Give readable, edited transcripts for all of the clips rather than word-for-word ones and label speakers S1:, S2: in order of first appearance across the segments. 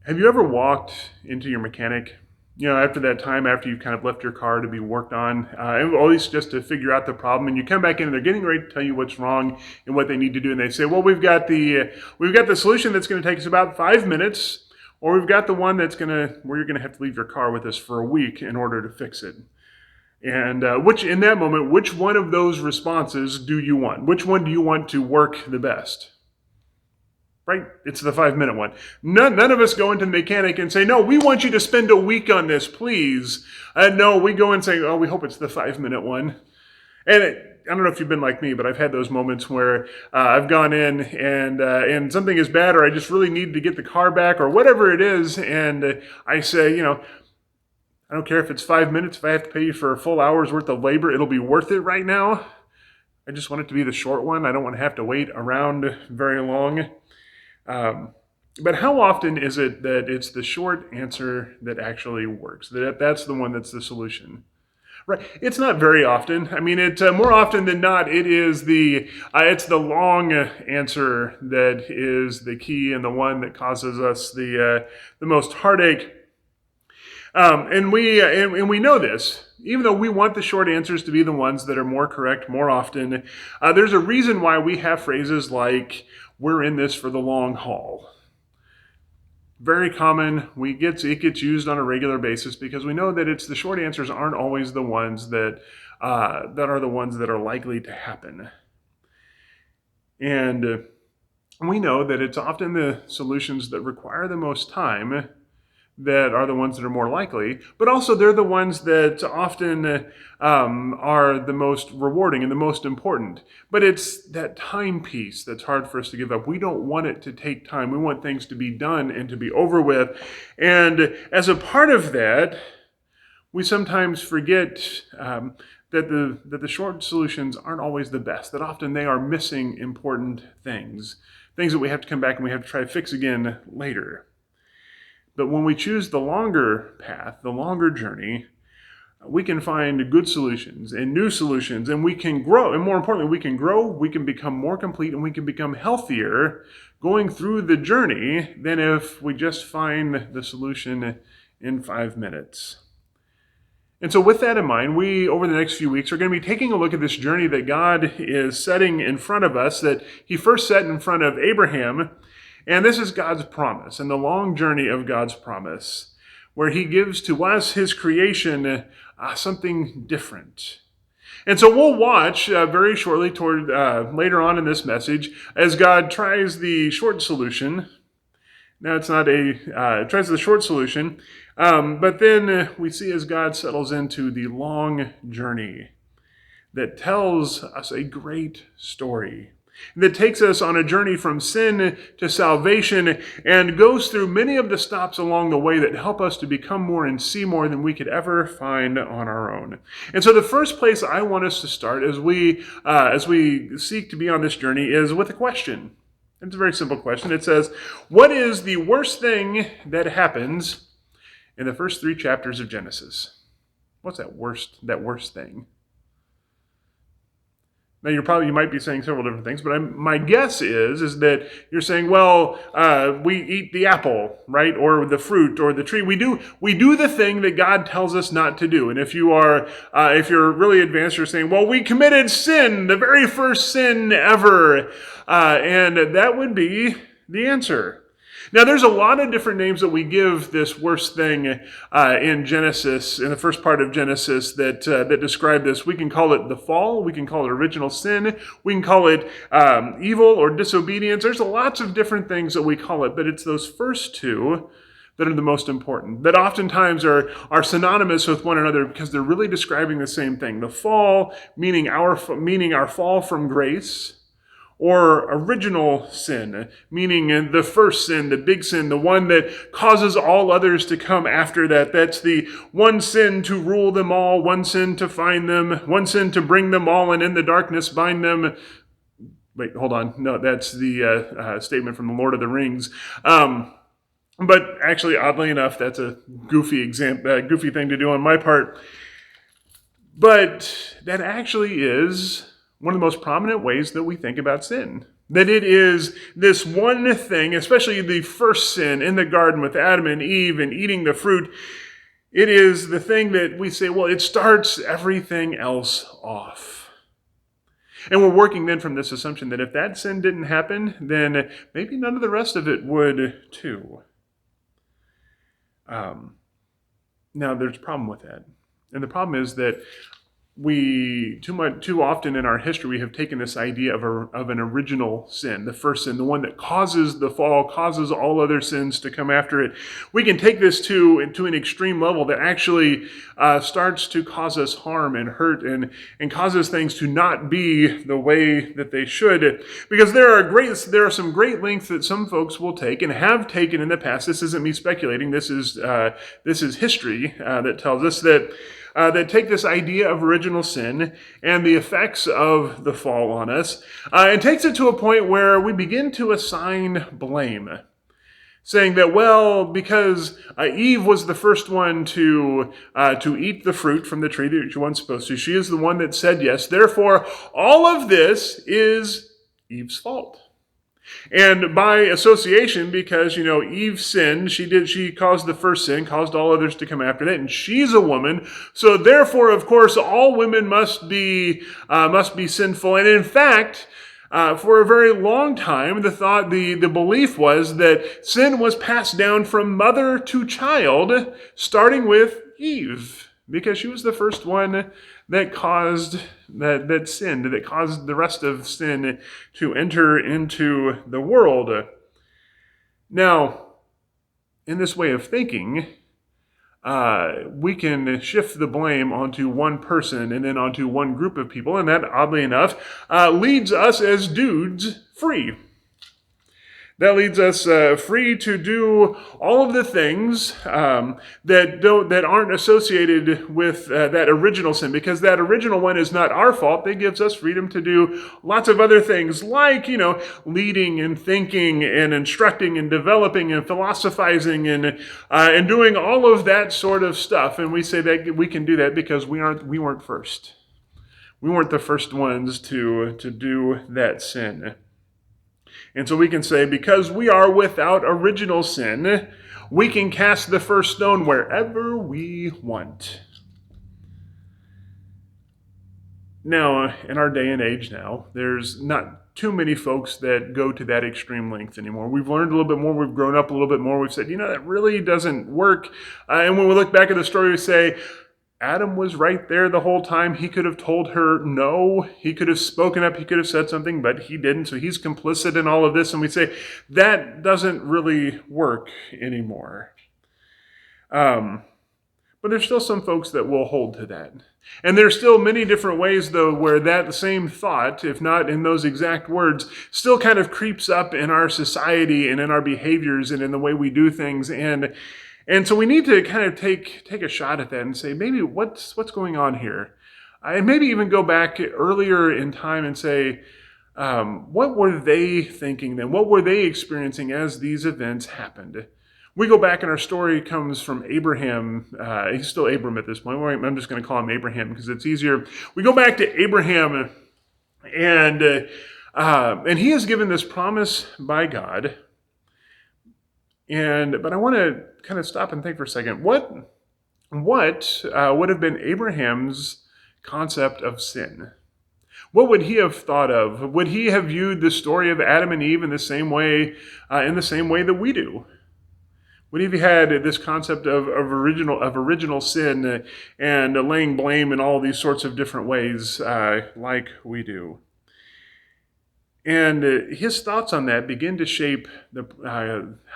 S1: Have you ever walked into your mechanic, after that time, after you've kind of left your car to be worked on, and always just to figure out the problem, and you come back in and they're getting ready to tell you what's wrong and what they need to do, and they say, well, we've got the solution that's going to take us about 5 minutes, or we've got the one where you're going to have to leave your car with us for a week in order to fix it. And in that moment, which one of those responses do you want? Which one do you want to work the best? Right? It's the 5 minute one. None of us go into the mechanic and say, no, we want you to spend a week on this, please. No, we go and say, oh, we hope it's the 5 minute one. And I don't know if you've been like me, but I've had those moments where I've gone in and something is bad, or I just really need to get the car back, or whatever it is. And I say, I don't care if it's 5 minutes. If I have to pay you for a full hour's worth of labor, it'll be worth it right now. I just want it to be the short one. I don't want to have to wait around very long. But how often is it that it's the short answer that actually works? That's the one that's the solution, right? It's not very often. I mean, more often than not, it's the long answer that is the key and the one that causes us the most heartache. And we know this. Even though we want the short answers to be the ones that are more correct more often, there's a reason why we have phrases like, we're in this for the long haul. Very common. It gets used on a regular basis because we know that it's the short answers aren't always the ones that are the ones that are likely to happen. And we know that it's often the solutions that require the most time that are the ones that are more likely, but also they're the ones that often are the most rewarding and the most important. But it's that time piece that's hard for us to give up. We don't want it to take time. We want things to be done and to be over with. And as a part of that, we sometimes forget that the short solutions aren't always the best, that often they are missing important things that we have to come back and we have to try to fix again later. But when we choose the longer path, the longer journey, we can find good solutions and new solutions, and we can grow. And more importantly, we can become more complete, and we can become healthier going through the journey than if we just find the solution in 5 minutes. And so with that in mind, we, over the next few weeks, are going to be taking a look at this journey that God is setting in front of us, that he first set in front of Abraham. And this is God's promise, and the long journey of God's promise, where he gives to us, his creation, something different. And so we'll watch very shortly later on in this message as God tries the short solution. Now tries the short solution, but then we see as God settles into the long journey that tells us a great story, that takes us on a journey from sin to salvation and goes through many of the stops along the way that help us to become more and see more than we could ever find on our own. And so the first place I want us to start as we seek to be on this journey is with a question. It's a very simple question. It says, what is the worst thing that happens in the first 3 chapters of Genesis? What's that worst thing? Now, you might be saying several different things, but my guess is that you're saying, well, we eat the apple, right, or the fruit, or the tree. We do the thing that God tells us not to do. And if you're really advanced, you're saying, well, we committed sin, the very first sin ever, and that would be the answer. Now, there's a lot of different names that we give this worst thing in Genesis, in the first part of Genesis, that describe this. We can call it the fall. We can call it original sin. We can call it evil or disobedience. There's lots of different things that we call it, but it's those first two that are the most important, that oftentimes are synonymous with one another because they're really describing the same thing. The fall, meaning our fall from grace, or original sin, meaning the first sin, the big sin, the one that causes all others to come after that. That's the one sin to rule them all, one sin to find them, one sin to bring them all and in the darkness bind them. Wait, hold on. No, that's the statement from the Lord of the Rings. But actually, oddly enough, that's a goofy thing to do on my part. But that actually is one of the most prominent ways that we think about sin, That it is this one thing, especially the first sin in the garden with Adam and Eve and eating the fruit. It is the thing that we say, well, it starts everything else off. And we're working then from this assumption that if that sin didn't happen, then maybe none of the rest of it would too. Now, there's a problem with that. And the problem is that we too often in our history we have taken this idea of an original sin, the first sin, the one that causes the fall, causes all other sins to come after it. We can take this to an extreme level that actually starts to cause us harm and hurt and causes things to not be the way that they should. Because there are some great lengths that some folks will take and have taken in the past. This isn't me speculating. This is history that tells us that take this idea of original sin and the effects of the fall on us, and takes it to a point where we begin to assign blame, saying that, well, because Eve was the first one to eat the fruit from the tree that she wasn't supposed to, she is the one that said yes, therefore all of this is Eve's fault. And by association, because, Eve sinned, she caused the first sin, caused all others to come after that, and she's a woman, so therefore, of course, all women must be sinful. And in fact, for a very long time, the belief was that sin was passed down from mother to child, starting with Eve, because she was the first one that caused that sinned, that caused the rest of sin to enter into the world. Now, in this way of thinking, we can shift the blame onto one person and then onto one group of people, and that, oddly enough, leads us as dudes free. That leads us free to do all of the things that aren't associated with that original sin, because that original one is not our fault. That gives us freedom to do lots of other things, like leading and thinking and instructing and developing and philosophizing and doing all of that sort of stuff. And we say that we can do that because we weren't first. We weren't the first ones to do that sin. And so we can say, because we are without original sin, we can cast the first stone wherever we want. Now, in our day and age now, there's not too many folks that go to that extreme length anymore. We've learned a little bit more. We've grown up a little bit more. We've said, that really doesn't work. And when we look back at the story, we say, Adam was right there the whole time. He could have told her no. He could have spoken up. He could have said something, but he didn't. So he's complicit in all of this. And we say that doesn't really work anymore. But there's still some folks that will hold to that. And there's still many different ways, though, where that same thought, if not in those exact words, still kind of creeps up in our society and in our behaviors and in the way we do things. And so we need to kind of take a shot at that and say, maybe what's going on here? And maybe even go back earlier in time and say, what were they thinking then? What were they experiencing as these events happened? We go back and our story comes from Abraham. He's still Abram at this point. I'm just going to call him Abraham because it's easier. We go back to Abraham and he is given this promise by God. But I want to kind of stop and think for a second. What would have been Abraham's concept of sin? What would he have thought of? Would he have viewed the story of Adam and Eve in the same way that we do? Would he have had this concept of original sin and laying blame in all these sorts of different ways like we do? And his thoughts on that begin to shape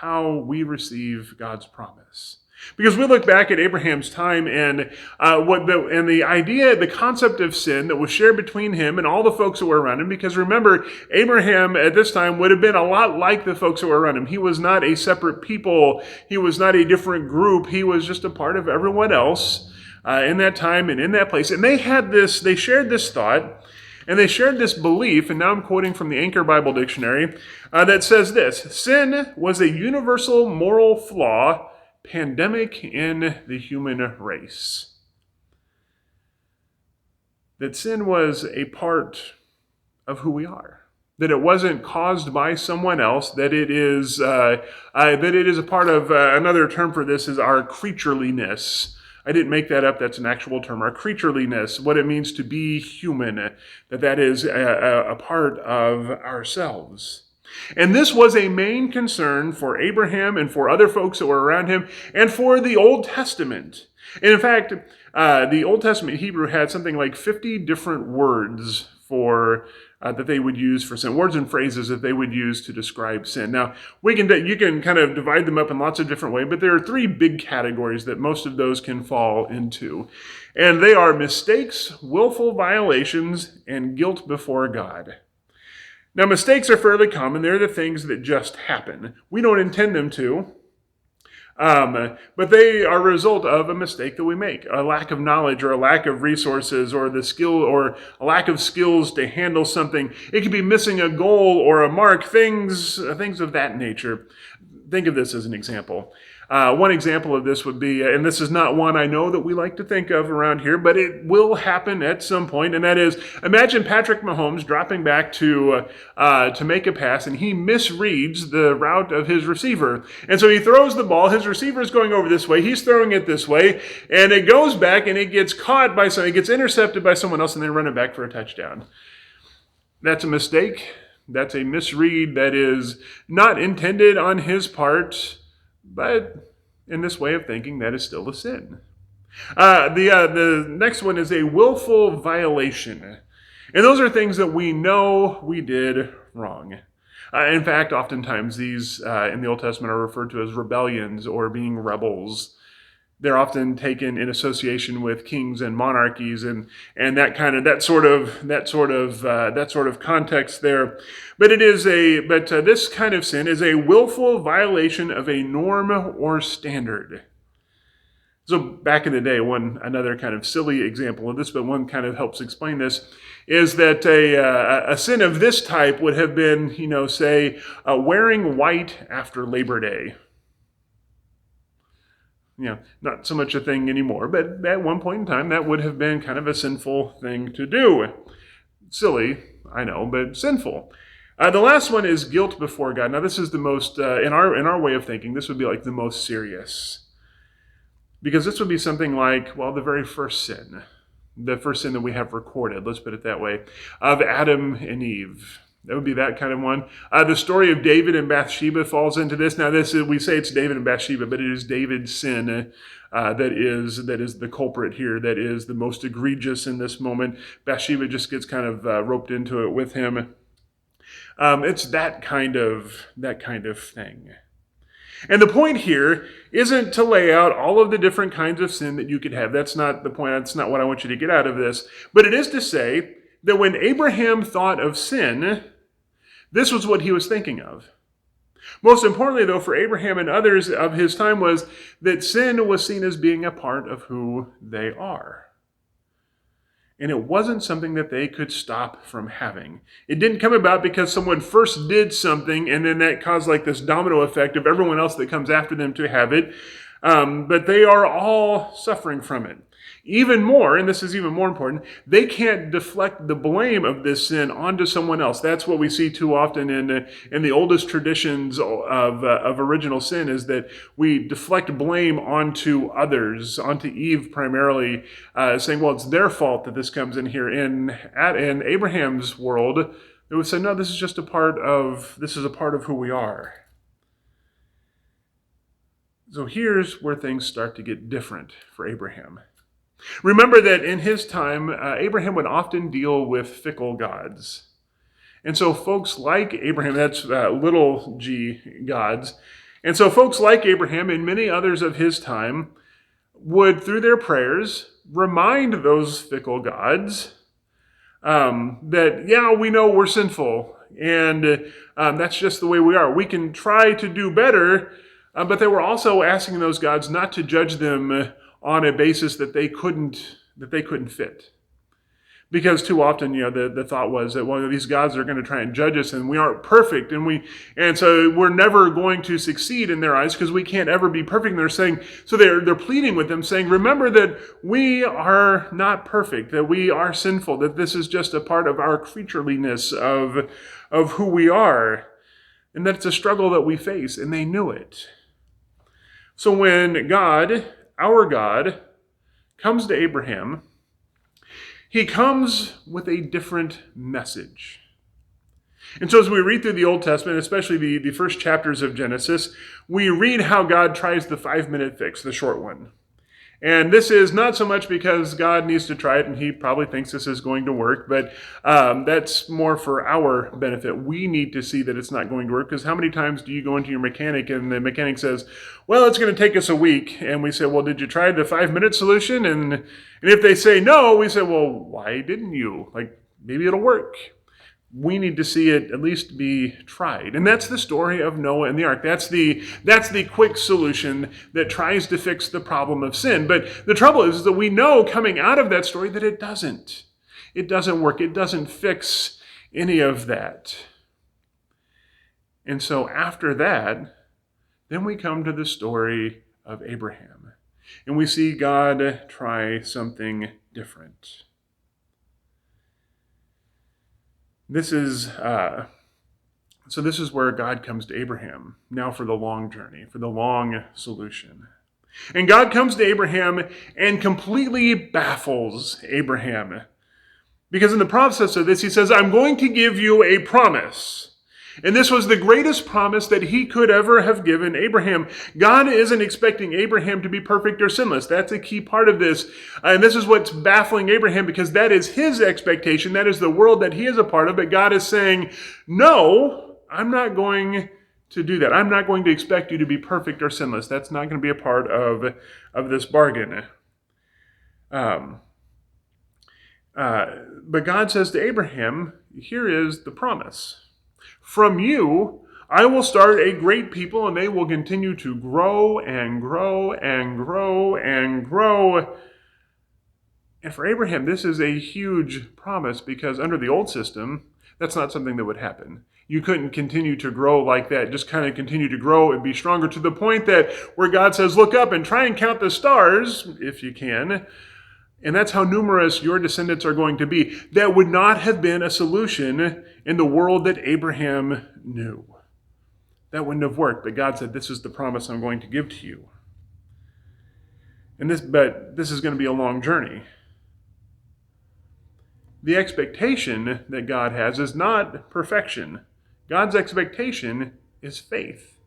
S1: how we receive God's promise. Because we look back at Abraham's time and the idea, the concept of sin that was shared between him and all the folks that were around him. Because remember, Abraham at this time would have been a lot like the folks that were around him. He was not a separate people. He was not a different group. He was just a part of everyone else in that time and in that place. And they shared this thought. And they shared this belief, and now I'm quoting from the Anchor Bible Dictionary, that says this: sin was a universal moral flaw pandemic in the human race. That sin was a part of who we are. that it wasn't caused by someone else, that it is a part of another term for this is our creatureliness. I didn't make that up. That's an actual term. Our creatureliness, what it means to be human, that is a part of ourselves. And this was a main concern for Abraham and for other folks that were around him and for the Old Testament. And in fact, the Old Testament Hebrew had something like 50 different words for that they would use for sin, words and phrases that they would use to describe sin. Now, you can kind of divide them up in lots of different ways, but there are three big categories that most of those can fall into. And they are mistakes, willful violations, and guilt before God. Now, mistakes are fairly common. They're the things that just happen. We don't intend them to. But they are a result of a mistake that we make, a lack of knowledge or a lack of resources or the skill or a lack of skills to handle something. It could be missing a goal or a mark, things of that nature. Think of this as an example. One example of this would be, and this is not one I know that we like to think of around here, but it will happen at some point, and that is, imagine Patrick Mahomes dropping back to make a pass, and he misreads the route of his receiver. And so he throws the ball, his receiver is going over this way, he's throwing it this way, and it goes back, and it gets caught by someone, it gets intercepted by someone else, and they run it back for a touchdown. That's a mistake. That's a misread that is not intended on his part, but in this way of thinking, that is still a sin. The next one is a willful violation. And those are things that we know we did wrong. In fact, oftentimes these in the Old Testament are referred to as rebellions or being rebels. They're often taken in association with kings and monarchies and that sort of context there. But this kind of sin is a willful violation of a norm or standard. So back in the day, another kind of silly example of this, but one kind of helps explain this, is that a sin of this type would have been, wearing white after Labor Day. Not so much a thing anymore, but at one point in time, that would have been kind of a sinful thing to do. Silly, I know, but sinful. The last one is guilt before God. Now, this is the most, in our way of thinking, this would be like the most serious. Because this would be something like, the very first sin. The first sin that we have recorded, let's put it that way, of Adam and Eve. That would be that kind of one. The story of David and Bathsheba falls into this. Now, we say it's David and Bathsheba, but it is David's sin that is the culprit here. That is the most egregious in this moment. Bathsheba just gets kind of roped into it with him. It's that kind of thing. And the point here isn't to lay out all of the different kinds of sin that you could have. That's not the point. That's not what I want you to get out of this. But it is to say that when Abraham thought of sin, this was what he was thinking of. Most importantly, though, for Abraham and others of his time was that sin was seen as being a part of who they are. And it wasn't something that they could stop from having. It didn't come about because someone first did something and then that caused like this domino effect of everyone else that comes after them to have it. But they are all suffering from it. Even more, and this is even more important, they can't deflect the blame of this sin onto someone else. That's what we see too often in the oldest traditions of original sin, is that we deflect blame onto others, onto Eve primarily, saying, well, it's their fault that this comes in here. In Abraham's world, they would say, no, this is a part of who we are. So here's where things start to get different for Abraham. Remember that in his time, Abraham would often deal with fickle gods. And so folks like Abraham, that's little g gods. And so folks like Abraham and many others of his time would, through their prayers, remind those fickle gods that, we know we're sinful. And that's just the way we are. We can try to do better, but they were also asking those gods not to judge them on a basis that they couldn't fit. Because too often, the thought was that, well, these gods are going to try and judge us, and we aren't perfect, and so we're never going to succeed in their eyes because we can't ever be perfect. And they're saying, so they're pleading with them, saying, remember that we are not perfect, that we are sinful, that this is just a part of our creatureliness of who we are, and that it's a struggle that we face, and they knew it. So when God, our God, comes to Abraham, he comes with a different message. And so as we read through the Old Testament, especially the first chapters of Genesis, we read how God tries the 5-minute fix, the short one. And this is not so much because God needs to try it and he probably thinks this is going to work, but that's more for our benefit. We need to see that it's not going to work, because how many times do you go into your mechanic and the mechanic says, well, it's going to take us a week. And we say, well, did you try the 5-minute solution? And if they say no, we say, well, why didn't you? Like, maybe it'll work. We need to see it at least be tried. And that's the story of Noah and the ark. That's the quick solution that tries to fix the problem of sin. But the trouble is that we know coming out of that story that it doesn't. It doesn't work. It doesn't fix any of that. And so after that, then we come to the story of Abraham. And we see God try something different. This is where God comes to Abraham, now for the long journey, for the long solution. And God comes to Abraham and completely baffles Abraham. Because in the process of this, he says, I'm going to give you a promise. And this was the greatest promise that he could ever have given Abraham. God isn't expecting Abraham to be perfect or sinless. That's a key part of this. And this is what's baffling Abraham, because that is his expectation. That is the world that he is a part of. But God is saying, no, I'm not going to do that. I'm not going to expect you to be perfect or sinless. That's not going to be a part of this bargain. But God says to Abraham, here is the promise. From you, I will start a great people, and they will continue to grow and grow and grow and grow. And for Abraham, this is a huge promise, because under the old system, that's not something that would happen. You couldn't continue to grow like that, just kind of continue to grow and be stronger to the point that where God says, look up and try and count the stars, if you can. And that's how numerous your descendants are going to be. That would not have been a solution in the world that Abraham knew. That wouldn't have worked. But God said, this is the promise I'm going to give to you. But this is going to be a long journey. The expectation that God has is not perfection. God's expectation is faith.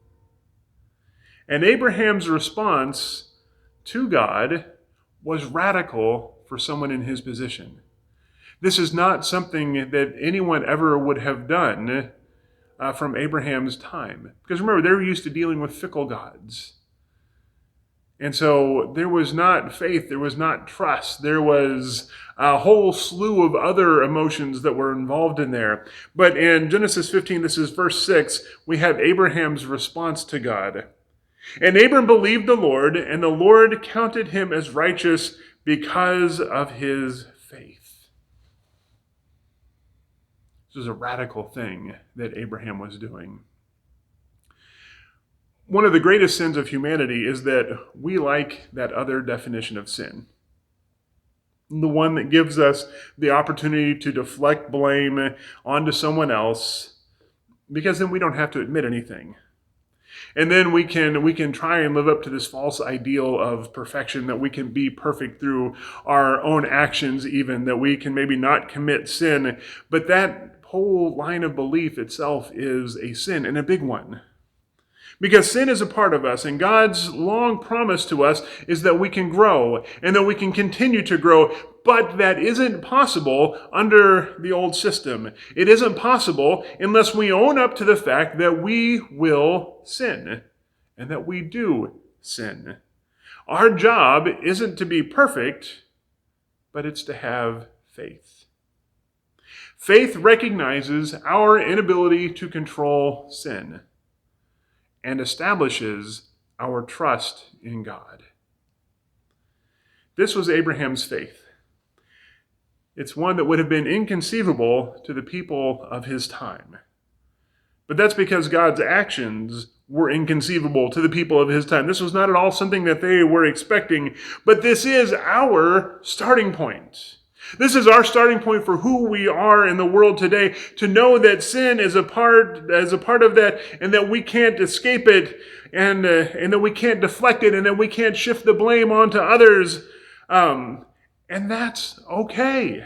S1: And Abraham's response to God was radical for someone in his position. This is not something that anyone ever would have done from Abraham's time. Because remember, they're used to dealing with fickle gods. And so there was not faith, there was not trust, there was a whole slew of other emotions that were involved in there. But in Genesis 15, this is verse 6, we have Abraham's response to God. And Abram believed the Lord, and the Lord counted him as righteous because of his faith. This was a radical thing that Abraham was doing. One of the greatest sins of humanity is that we like that other definition of sin. The one that gives us the opportunity to deflect blame onto someone else, because then we don't have to admit anything. And then we can try and live up to this false ideal of perfection, that we can be perfect through our own actions even, that we can maybe not commit sin. But that whole line of belief itself is a sin, and a big one. Because sin is a part of us, and God's long promise to us is that we can grow, and that we can continue to grow. But that isn't possible under the old system. It isn't possible unless we own up to the fact that we will sin, and that we do sin. Our job isn't to be perfect, but it's to have faith. Faith recognizes our inability to control sin and establishes our trust in God. This was Abraham's faith. It's one that would have been inconceivable to the people of his time. But that's because God's actions were inconceivable to the people of his time. This was not at all something that they were expecting, but this is our starting point. This is our starting point for who we are in the world today, to know that sin is a part of that, and that we can't escape it, and that we can't deflect it, and that we can't shift the blame onto others. And that's okay,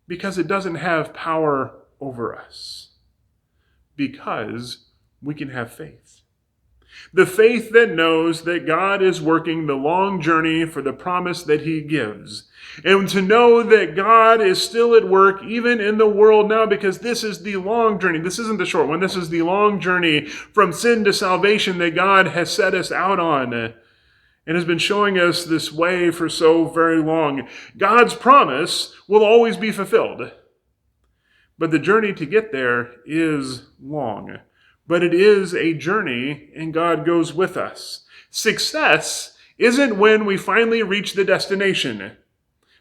S1: because it doesn't have power over us, because we can have faith. The faith that knows that God is working the long journey for the promise that he gives. And to know that God is still at work even in the world now, because this is the long journey. This isn't the short one. This is the long journey from sin to salvation that God has set us out on and has been showing us this way for so very long. God's promise will always be fulfilled. But the journey to get there is long. But it is a journey, and God goes with us. Success isn't when we finally reach the destination.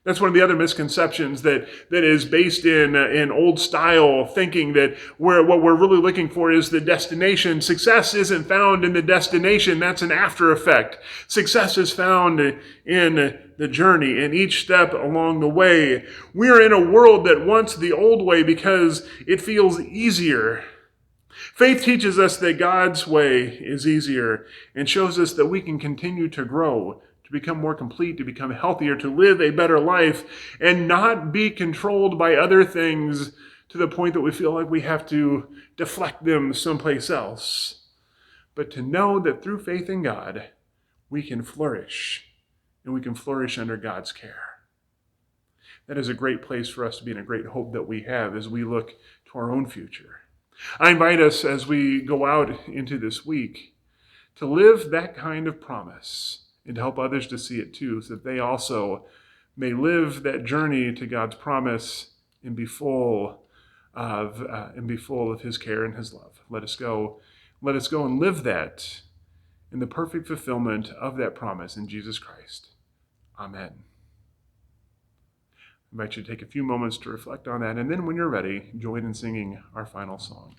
S1: That's one of the other misconceptions that is based in old style thinking, that what we're really looking for is the destination. Success isn't found in the destination. That's an after effect. Success is found in the journey, in each step along the way. We are in a world that wants the old way because it feels easier. Faith teaches us that God's way is easier and shows us that we can continue to grow, to become more complete, to become healthier, to live a better life, and not be controlled by other things to the point that we feel like we have to deflect them someplace else. But to know that through faith in God, we can flourish, and we can flourish under God's care. That is a great place for us to be, and a great hope that we have as we look to our own future. I invite us, as we go out into this week, to live that kind of promise and to help others to see it too, so that they also may live that journey to God's promise and be full of his care and his love. Let us go and live that in the perfect fulfillment of that promise in Jesus Christ. Amen. I invite you to take a few moments to reflect on that, and then when you're ready, join in singing our final song.